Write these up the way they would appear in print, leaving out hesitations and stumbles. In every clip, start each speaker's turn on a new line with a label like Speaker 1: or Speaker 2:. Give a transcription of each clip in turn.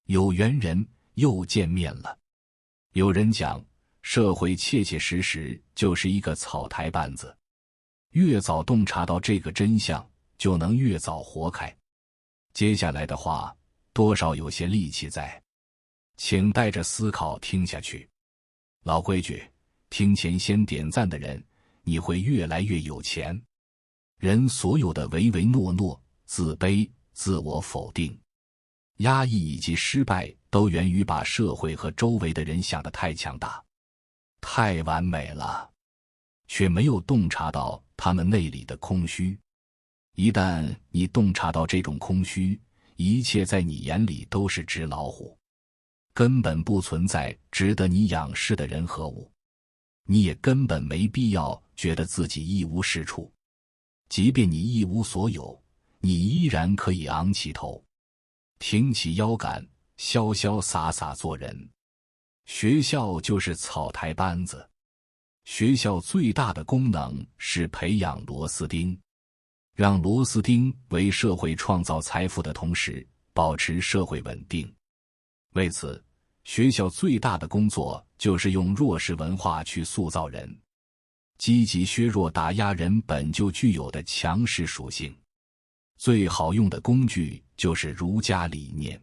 Speaker 1: 有缘人又见面了。有人讲，社会切切实实就是一个草台班子，越早洞察到这个真相，就能越早活开。接下来的话多少有些力气在，请带着思考听下去。老规矩，听前先点赞的人，你会越来越有钱。人所有的唯唯诺诺、自卑、自我否定、压抑以及失败，都源于把社会和周围的人想得太强大、太完美了，却没有洞察到他们内里的空虚。一旦你洞察到这种空虚，一切在你眼里都是纸老虎，根本不存在值得你仰视的人和物，你也根本没必要觉得自己一无是处。即便你一无所有，你依然可以昂起头，挺起腰杆，潇潇洒洒做人。学校就是草台班子，学校最大的功能是培养螺丝钉，让螺丝钉为社会创造财富的同时，保持社会稳定。为此，学校最大的工作就是用弱势文化去塑造人，积极削弱打压人本就具有的强势属性。最好用的工具就是儒家理念，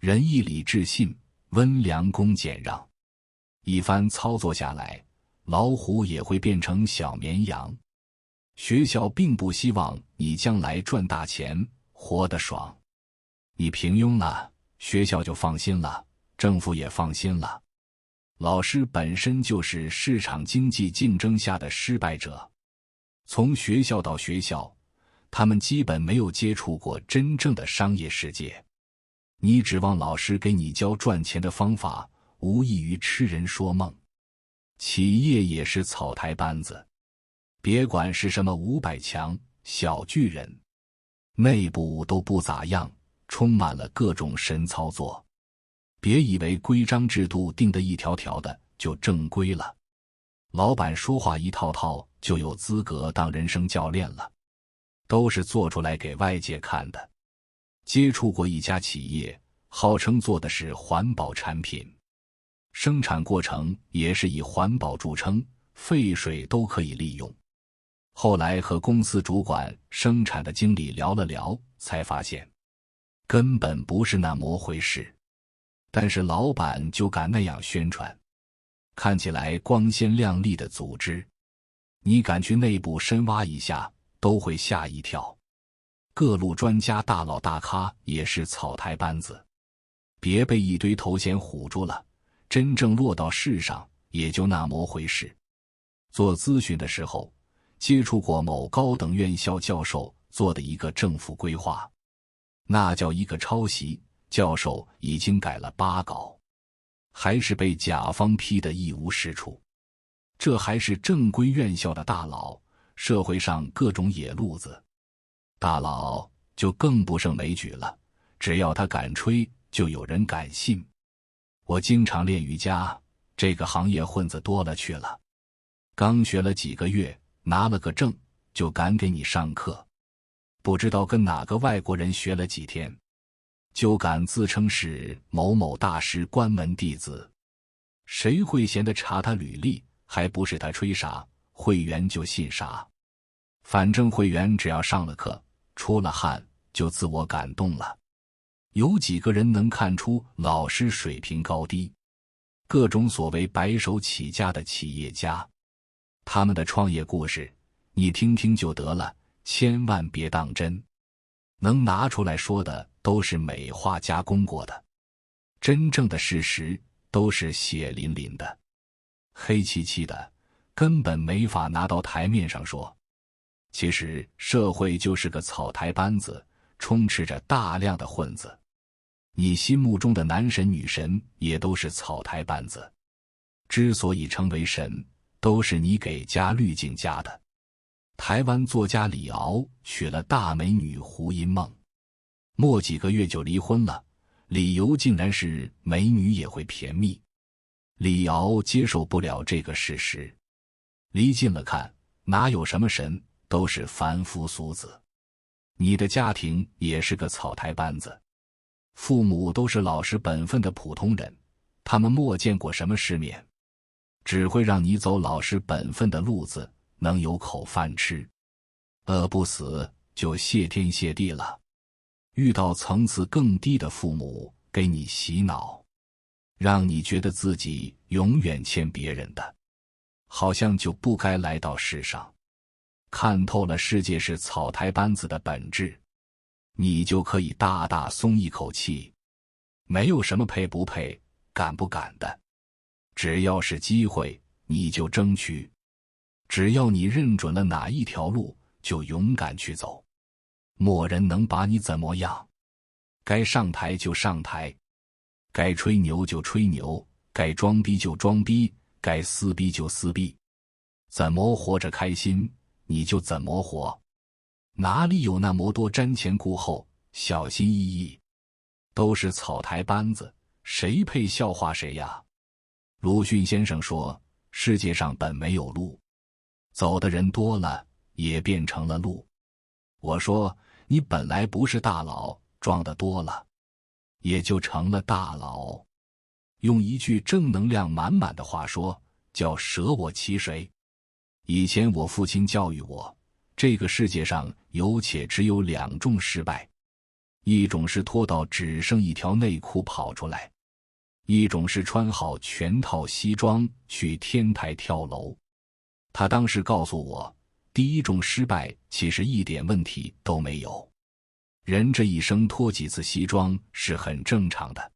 Speaker 1: 仁义礼智信，温良恭俭让。一番操作下来，老虎也会变成小绵羊。学校并不希望你将来赚大钱，活得爽。你平庸了，学校就放心了，政府也放心了。老师本身就是市场经济竞争下的失败者，从学校到学校，他们基本没有接触过真正的商业世界。你指望老师给你教赚钱的方法，无异于痴人说梦。企业也是草台班子，别管是什么500强、小巨人，内部都不咋样，充满了各种神操作。别以为规章制度定得一条条的就正规了，老板说话一套套就有资格当人生教练了，都是做出来给外界看的。接触过一家企业，号称做的是环保产品，生产过程也是以环保著称，废水都可以利用。后来和公司主管、生产的经理聊了聊，才发现根本不是那么回事。但是老板就敢那样宣传，看起来光鲜亮丽的组织，你敢去内部深挖一下，都会吓一跳。各路专家大佬大咖也是草台班子，别被一堆头衔唬住了，真正落到世上也就那么回事。做咨询的时候，接触过某高等院校教授做的一个政府规划，那叫一个抄袭，教授已经改了8稿，还是被甲方批得一无是处。这还是正规院校的大佬，社会上各种野路子大佬就更不胜枚举了，只要他敢吹，就有人敢信。我经常练瑜伽，这个行业混子多了去了，刚学了几个月，拿了个证，就敢给你上课。不知道跟哪个外国人学了几天，就敢自称是某某大师关门弟子。谁会闲得查他履历，还不是他吹啥，会员就信啥。反正会员只要上了课，出了汗，就自我感动了。有几个人能看出老师水平高低？各种所谓白手起家的企业家，他们的创业故事，你听听就得了，千万别当真。能拿出来说的都是美化加工过的，真正的事实都是血淋淋的，黑漆漆的，根本没法拿到台面上说。其实社会就是个草台班子，充斥着大量的混子。你心目中的男神女神也都是草台班子，之所以成为神，都是你给加滤镜加的。台湾作家李敖娶了大美女胡因梦，没几个月就离婚了，理由竟然是美女也会便秘。李敖接受不了这个事实，离近了看，哪有什么神，都是凡夫俗子。你的家庭也是个草台班子，父母都是老实本分的普通人，他们没见过什么世面，只会让你走老实本分的路子，能有口饭吃，饿不死就谢天谢地了。遇到层次更低的父母给你洗脑，让你觉得自己永远欠别人的，好像就不该来到世上。看透了世界是草台班子的本质，你就可以大大松一口气。没有什么配不配、敢不敢的，只要是机会你就争取，只要你认准了哪一条路就勇敢去走，没人能把你怎么样。该上台就上台，该吹牛就吹牛，该装逼就装逼，该撕逼就撕逼，怎么活着开心你就怎么活，哪里有那么多瞻前顾后、小心翼翼？都是草台班子，谁配笑话谁呀？鲁迅先生说，世界上本没有路，走的人多了，也变成了路。我说，你本来不是大佬，装的多了，也就成了大佬。用一句正能量满满的话说，叫舍我其谁。以前我父亲教育我，这个世界上有且只有2种失败，一种是脱到只剩一条内裤跑出来，一种是穿好全套西装去天台跳楼。他当时告诉我，第一种失败其实一点问题都没有，人这一生脱几次西装是很正常的，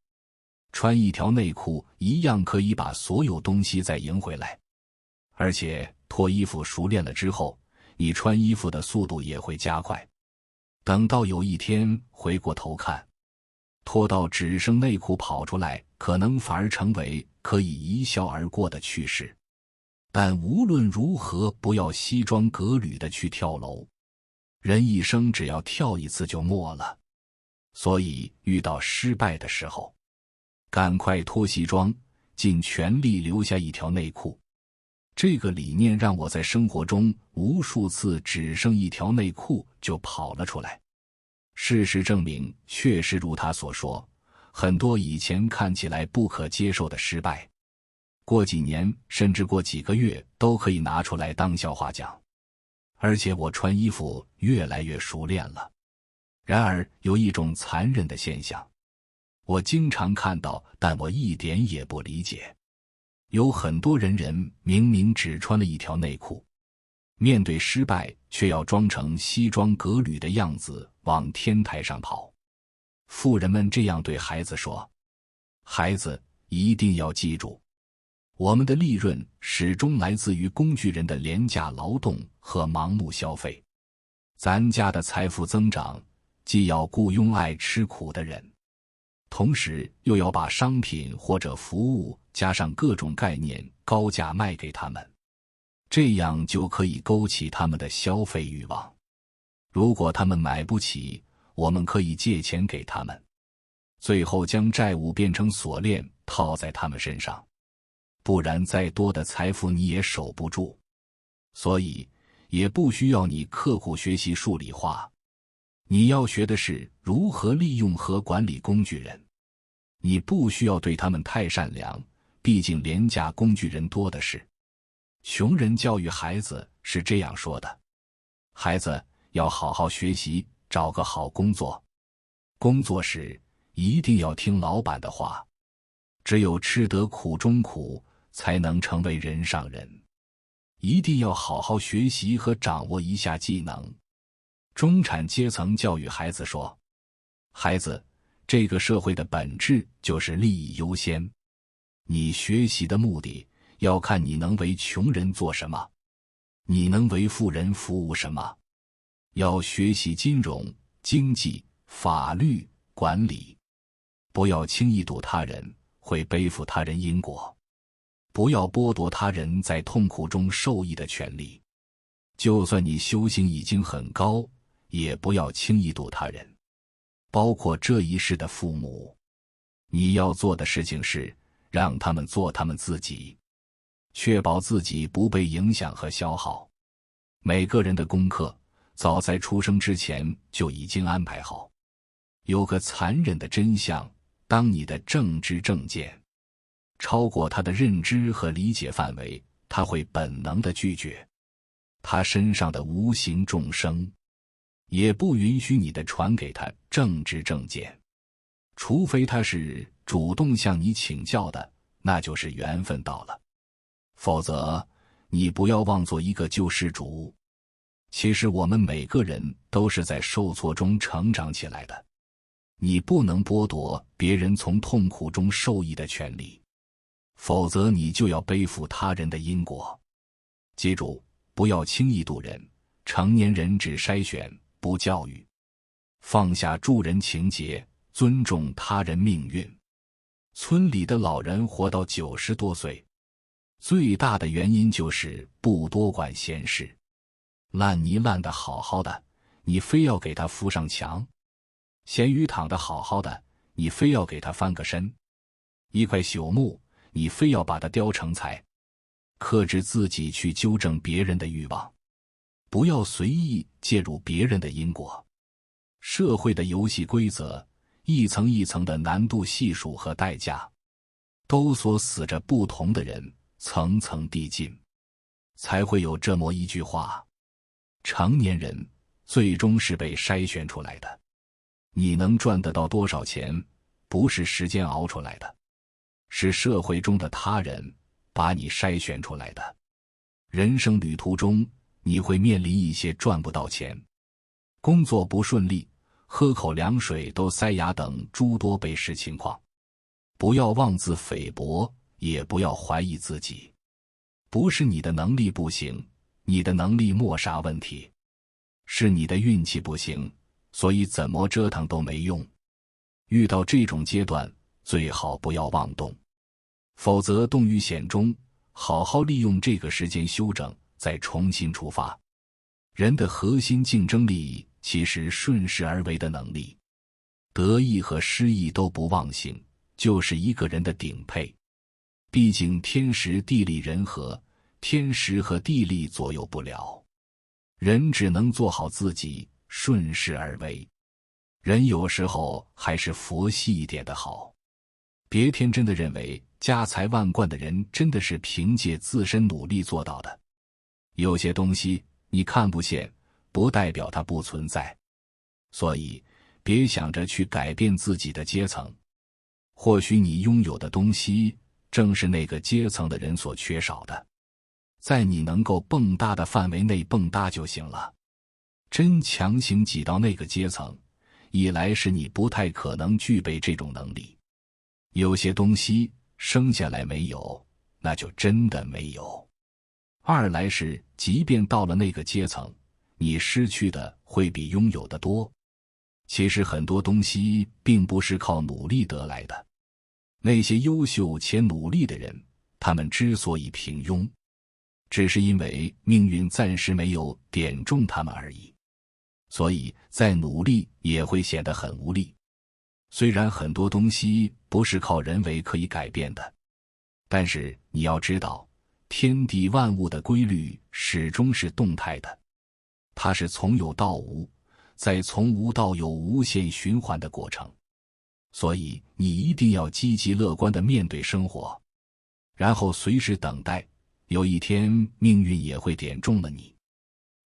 Speaker 1: 穿一条内裤一样可以把所有东西再赢回来，而且脱衣服熟练了之后，你穿衣服的速度也会加快。等到有一天回过头看，脱到只剩内裤跑出来，可能反而成为可以一笑而过的趣事。但无论如何，不要西装革履的去跳楼，人一生只要跳一次就没了。所以遇到失败的时候，赶快脱西装，尽全力留下一条内裤。这个理念让我在生活中无数次只剩一条内裤就跑了出来。事实证明，确实如他所说，很多以前看起来不可接受的失败，过几年甚至过几个月都可以拿出来当笑话讲。而且我穿衣服越来越熟练了。然而有一种残忍的现象，我经常看到，但我一点也不理解。有很多人明明只穿了一条内裤，面对失败却要装成西装革履的样子往天台上跑。富人们这样对孩子说，孩子一定要记住，我们的利润始终来自于工具人的廉价劳动和盲目消费。咱家的财富增长，既要雇佣爱吃苦的人，同时又要把商品或者服务加上各种概念高价卖给他们，这样就可以勾起他们的消费欲望。如果他们买不起，我们可以借钱给他们，最后将债务变成锁链套在他们身上，不然再多的财富你也守不住。所以也不需要你刻苦学习数理化，你要学的是如何利用和管理工具人。你不需要对他们太善良，毕竟廉价工具人多的是。穷人教育孩子是这样说的，孩子要好好学习，找个好工作，工作时一定要听老板的话，只有吃得苦中苦，才能成为人上人。一定要好好学习和掌握一下技能。中产阶层教育孩子说，孩子，这个社会的本质就是利益优先，你学习的目的要看你能为穷人做什么，你能为富人服务什么。要学习金融、经济、法律、管理，不要轻易赌他人，会背负他人因果。不要剥夺他人在痛苦中受益的权利，就算你修行已经很高，也不要轻易赌他人，包括这一世的父母。你要做的事情是让他们做他们自己，确保自己不被影响和消耗。每个人的功课早在出生之前就已经安排好，有个残忍的真相，当你的政治正见超过他的认知和理解范围，他会本能地拒绝。他身上的无形众生也不允许你的传给他政治正见，除非他是主动向你请教的，那就是缘分到了。否则，你不要妄做一个救世主。其实我们每个人都是在受挫中成长起来的，你不能剥夺别人从痛苦中受益的权利，否则你就要背负他人的因果。记住，不要轻易度人，成年人只筛选不教育，放下助人情节，尊重他人命运。村里的老人活到90多岁，最大的原因就是不多管闲事。烂泥烂得好好的，你非要给他扶上墙；咸鱼躺得好好的，你非要给他翻个身；一块朽木，你非要把它雕成材。克制自己去纠正别人的欲望，不要随意介入别人的因果。社会的游戏规则，一层一层的难度系数和代价，都锁死着不同的人，层层递进，才会有这么一句话：成年人最终是被筛选出来的。你能赚得到多少钱，不是时间熬出来的，是社会中的他人把你筛选出来的。人生旅途中，你会面临一些赚不到钱、工作不顺利、喝口凉水都塞牙等诸多被试情况。不要妄自菲薄，也不要怀疑自己。不是你的能力不行，你的能力没啥问题，是你的运气不行，所以怎么折腾都没用。遇到这种阶段，最好不要妄动，否则动于险中。好好利用这个时间休整，再重新出发。人的核心竞争力其实顺势而为的能力，得意和失意都不忘形，就是一个人的顶配。毕竟天时地利人和，天时和地利左右不了，人只能做好自己，顺势而为。人有时候还是佛系一点的好，别天真的认为家财万贯的人真的是凭借自身努力做到的。有些东西你看不见，不代表它不存在，所以别想着去改变自己的阶层。或许你拥有的东西正是那个阶层的人所缺少的，在你能够蹦跶的范围内蹦跶就行了。真强行挤到那个阶层，一来是你不太可能具备这种能力，有些东西生下来没有，那就真的没有。二来是即便到了那个阶层，你失去的会比拥有的多。其实很多东西并不是靠努力得来的，那些优秀且努力的人，他们之所以平庸，只是因为命运暂时没有点中他们而已，所以再努力也会显得很无力。虽然很多东西不是靠人为可以改变的，但是你要知道，天地万物的规律始终是动态的，它是从有到无，再从无到有无限循环的过程。所以你一定要积极乐观地面对生活，然后随时等待，有一天命运也会点中了你。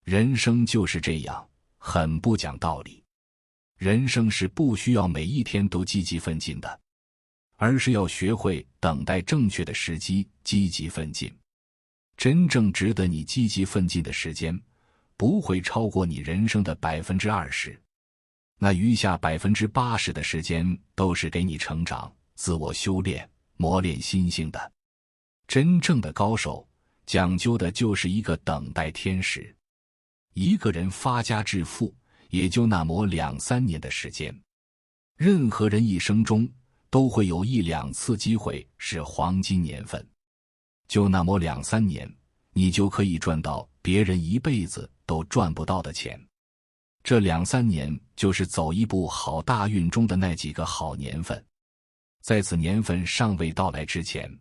Speaker 1: 人生就是这样，很不讲道理。人生是不需要每一天都积极奋进的，而是要学会等待正确的时机，积极奋进。真正值得你积极奋进的时间，不会超过你人生的 20%， 那余下 80% 的时间都是给你成长、自我修炼、磨练心性的。真正的高手讲究的就是一个等待天时。一个人发家致富也就那么2-3年的时间，任何人一生中都会有1-2次机会是黄金年份，就那么2-3年，你就可以赚到别人一辈子都赚不到的钱。这2-3年就是走一步好大运中的那几个好年份。在此年份尚未到来之前，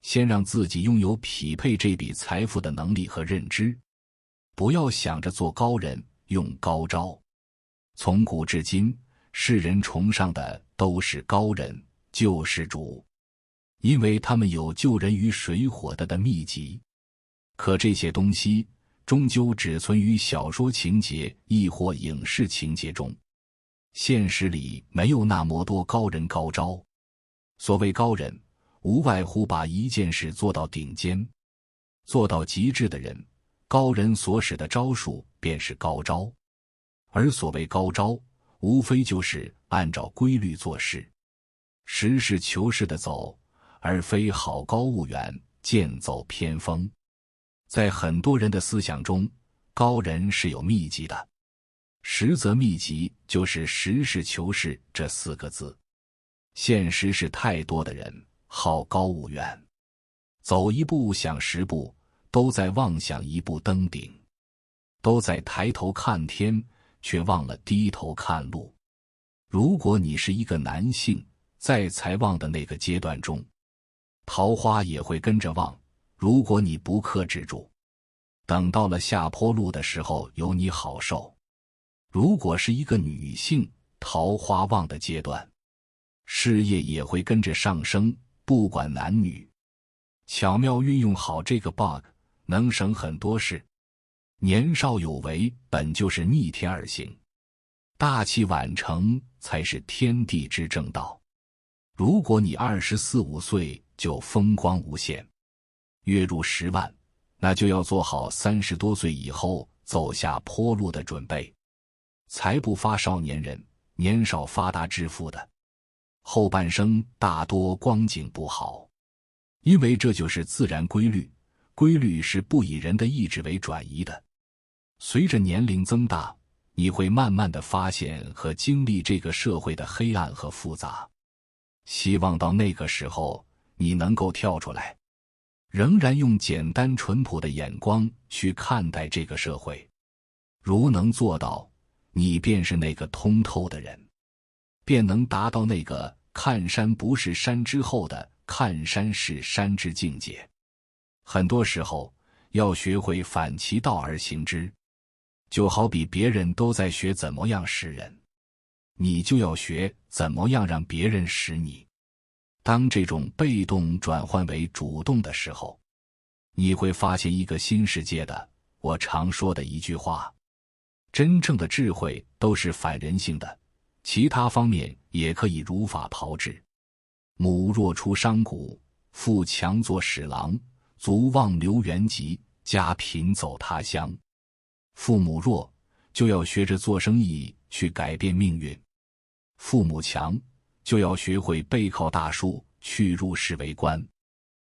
Speaker 1: 先让自己拥有匹配这笔财富的能力和认知，不要想着做高人用高招。从古至今，世人崇尚的都是高人、救世主，因为他们有救人于水火的秘籍。可这些东西终究只存于小说情节亦或影视情节中，现实里没有那么多高人高招。所谓高人，无外乎把一件事做到顶尖，做到极致的人，高人所使的招数便是高招。而所谓高招，无非就是按照规律做事，实事求是的走，而非好高骛远，剑走偏锋。在很多人的思想中，高人是有秘籍的，实则秘籍就是实事求是这4个字。现实是太多的人好高骛远，走一步想10步，都在妄想一步登顶，都在抬头看天，却忘了低头看路。如果你是一个男性，在才旺的那个阶段中，桃花也会跟着旺，如果你不克制住，等到了下坡路的时候有你好受。如果是一个女性，桃花旺的阶段，事业也会跟着上升，不管男女。巧妙运用好这个 bug， 能省很多事。年少有为本就是逆天而行，大器晚成才是天地之正道。如果你24、25岁就风光无限，月入10万，那就要做好30多岁以后走下坡路的准备。财不发少年人，年少发达致富的，后半生大多光景不好。因为这就是自然规律，规律是不以人的意志为转移的。随着年龄增大，你会慢慢地发现和经历这个社会的黑暗和复杂。希望到那个时候，你能够跳出来，仍然用简单淳朴的眼光去看待这个社会。如能做到，你便是那个通透的人，便能达到那个看山不是山之后的看山是山之境界。很多时候，要学会反其道而行之。就好比别人都在学怎么样识人，你就要学怎么样让别人识你。当这种被动转换为主动的时候，你会发现一个新世界的。我常说的一句话，真正的智慧都是反人性的，其他方面也可以如法炮制。母若出商贾，父强作使郎，足望留原籍，家贫走他乡。父母弱，就要学着做生意去改变命运；父母强，就要学会背靠大树去入仕为官。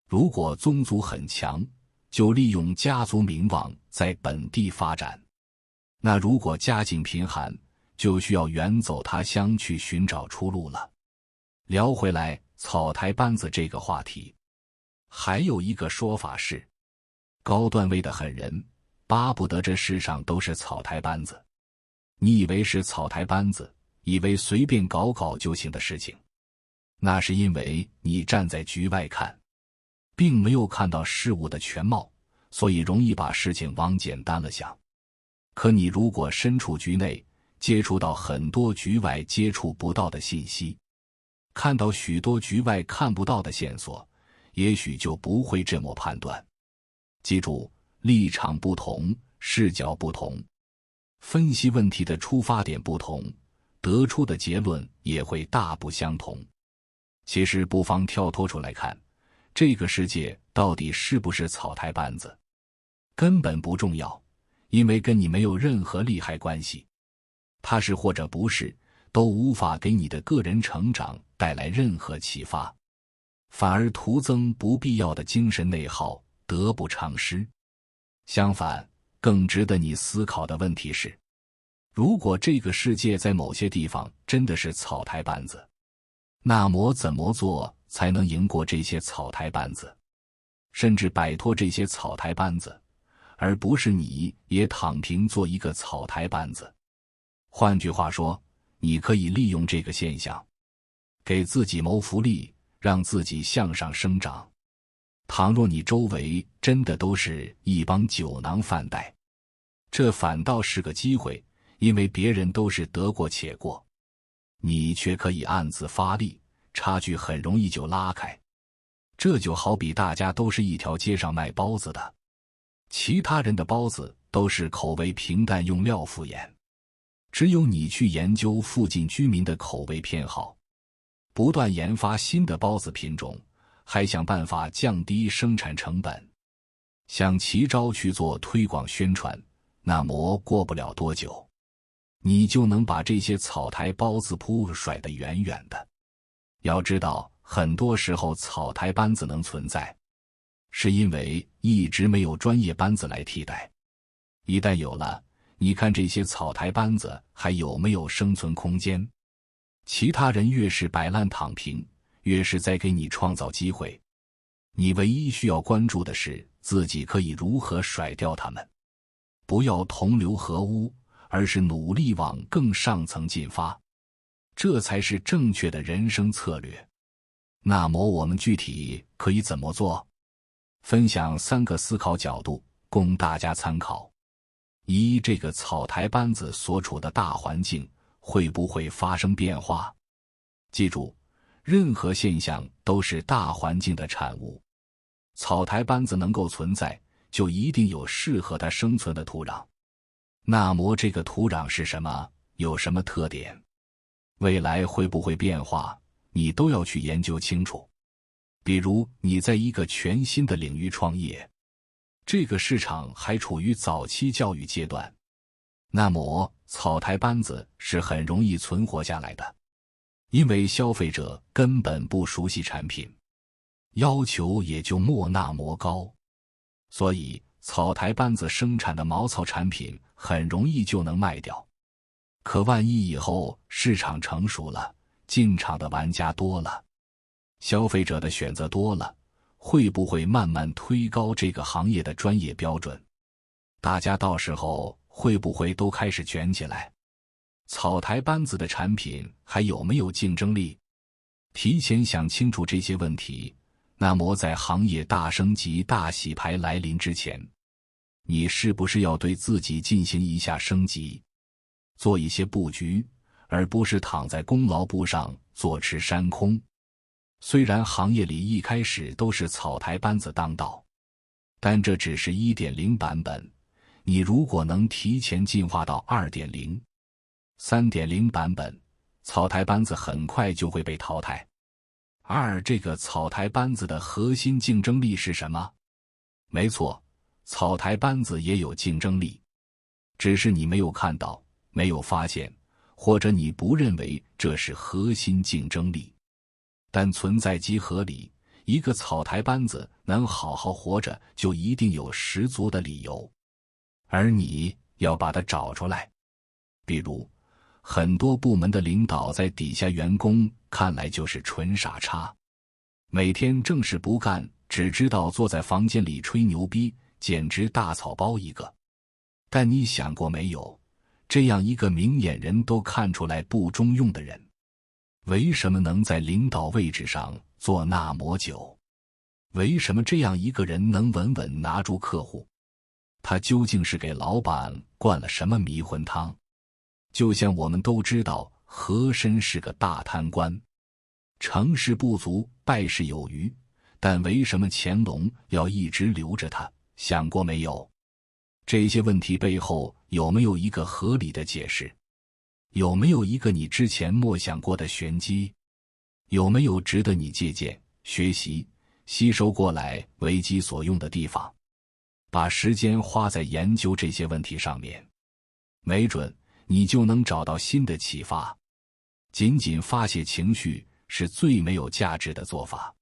Speaker 1: 如果宗族很强，就利用家族名望在本地发展；那如果家境贫寒，就需要远走他乡去寻找出路了。聊回来草台班子这个话题，还有一个说法是，高段位的狠人巴不得这世上都是草台班子。你以为是草台班子，以为随便搞搞就行的事情，那是因为你站在局外看，并没有看到事物的全貌，所以容易把事情往简单了想。可你如果身处局内，接触到很多局外接触不到的信息，看到许多局外看不到的线索，也许就不会这么判断。记住，立场不同，视角不同，分析问题的出发点不同，得出的结论也会大不相同。其实不妨跳脱出来看，这个世界到底是不是草台班子，根本不重要，因为跟你没有任何利害关系。它是或者不是，都无法给你的个人成长带来任何启发，反而徒增不必要的精神内耗，得不偿失。相反，更值得你思考的问题是，如果这个世界在某些地方真的是草台班子，那么怎么做才能赢过这些草台班子，甚至摆脱这些草台班子，而不是你也躺平做一个草台班子？换句话说，你可以利用这个现象，给自己谋福利，让自己向上生长。倘若你周围真的都是一帮酒囊饭袋，这反倒是个机会，因为别人都是得过且过。你却可以暗自发力，差距很容易就拉开。这就好比大家都是一条街上卖包子的，其他人的包子都是口味平淡，用料敷衍，只有你去研究附近居民的口味偏好，不断研发新的包子品种，还想办法降低生产成本，想奇招去做推广宣传，那么过不了多久，你就能把这些草台包子铺甩得远远的。要知道，很多时候草台班子能存在，是因为一直没有专业班子来替代。一旦有了，你看这些草台班子还有没有生存空间？其他人越是摆烂躺平，越是在给你创造机会。你唯一需要关注的是自己可以如何甩掉他们，不要同流合污，而是努力往更上层进发，这才是正确的人生策略。那么我们具体可以怎么做？分享3个思考角度供大家参考。一，这个草台班子所处的大环境会不会发生变化？记住，任何现象都是大环境的产物。草台班子能够存在，就一定有适合它生存的土壤。那么这个土壤是什么？有什么特点？未来会不会变化？你都要去研究清楚。比如你在一个全新的领域创业，这个市场还处于早期教育阶段，那么草台班子是很容易存活下来的，因为消费者根本不熟悉产品，要求也就莫那么高，所以草台班子生产的毛糙产品很容易就能卖掉。可万一以后市场成熟了，进场的玩家多了，消费者的选择多了，会不会慢慢推高这个行业的专业标准？大家到时候会不会都开始卷起来？草台班子的产品还有没有竞争力？提前想清楚这些问题，那么在行业大升级、大洗牌来临之前，你是不是要对自己进行一下升级，做一些布局，而不是躺在功劳簿上坐吃山空？虽然行业里一开始都是草台班子当道，但这只是 1.0 版本，你如果能提前进化到 2.0、3.0 版本，草台班子很快就会被淘汰。2，这个草台班子的核心竞争力是什么？没错，草台班子也有竞争力，只是你没有看到，没有发现，或者你不认为这是核心竞争力。但存在即合理，一个草台班子能好好活着，就一定有十足的理由，而你要把它找出来。比如，很多部门的领导在底下员工看来就是纯傻叉，每天正事不干，只知道坐在房间里吹牛逼，简直大草包一个。但你想过没有，这样一个明眼人都看出来不中用的人，为什么能在领导位置上坐那么久？为什么这样一个人能稳稳拿住客户？他究竟是给老板灌了什么迷魂汤？就像我们都知道和珅是个大贪官，成事不足败事有余，但为什么乾隆要一直留着他？想过没有？这些问题背后有没有一个合理的解释？有没有一个你之前没想过的玄机？有没有值得你借鉴、学习、吸收过来为己所用的地方？把时间花在研究这些问题上面，没准你就能找到新的启发。仅仅发泄情绪是最没有价值的做法。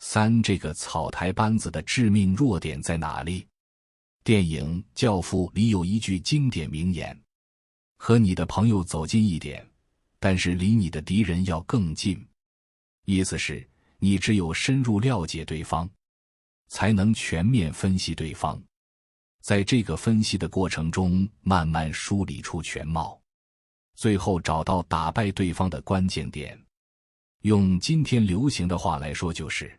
Speaker 1: 3，这个草台班子的致命弱点在哪里？电影《教父》里有一句经典名言：和你的朋友走近一点，但是离你的敌人要更近。意思是，你只有深入了解对方，才能全面分析对方，在这个分析的过程中慢慢梳理出全貌，最后找到打败对方的关键点。用今天流行的话来说，就是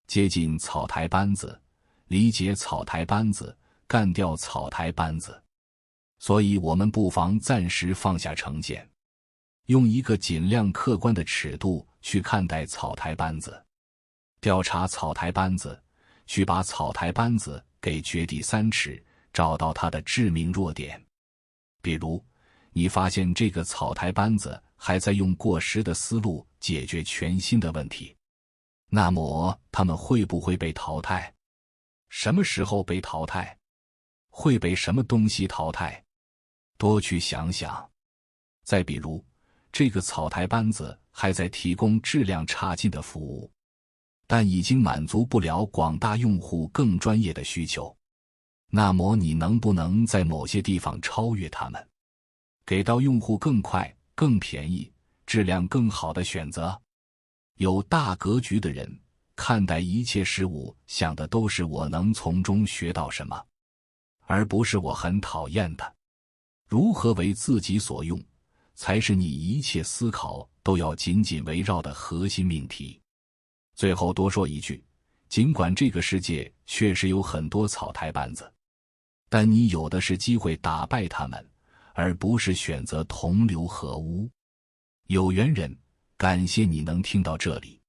Speaker 1: 接近草台班子，理解草台班子，干掉草台班子。所以我们不妨暂时放下成见，用一个尽量客观的尺度去看待草台班子，调查草台班子，去把草台班子给掘地三尺，找到它的致命弱点。比如，你发现这个草台班子还在用过时的思路解决全新的问题，那么他们会不会被淘汰？什么时候被淘汰？会被什么东西淘汰？多去想想。再比如，这个草台班子还在提供质量差劲的服务，但已经满足不了广大用户更专业的需求。那么你能不能在某些地方超越他们，给到用户更快、更便宜、质量更好的选择？有大格局的人看待一切事物想的都是我能从中学到什么，而不是我很讨厌的。如何为自己所用，才是你一切思考都要紧紧围绕的核心命题。最后多说一句，尽管这个世界确实有很多草台班子，但你有的是机会打败他们，而不是选择同流合污。有缘人，感谢你能听到这里。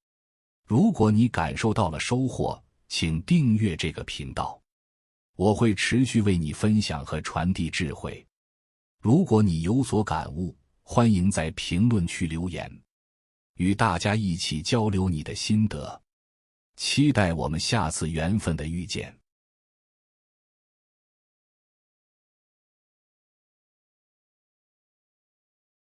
Speaker 1: 如果你感受到了收获，请订阅这个频道，我会持续为你分享和传递智慧。如果你有所感悟，欢迎在评论区留言，与大家一起交流你的心得。期待我们下次缘分的遇见。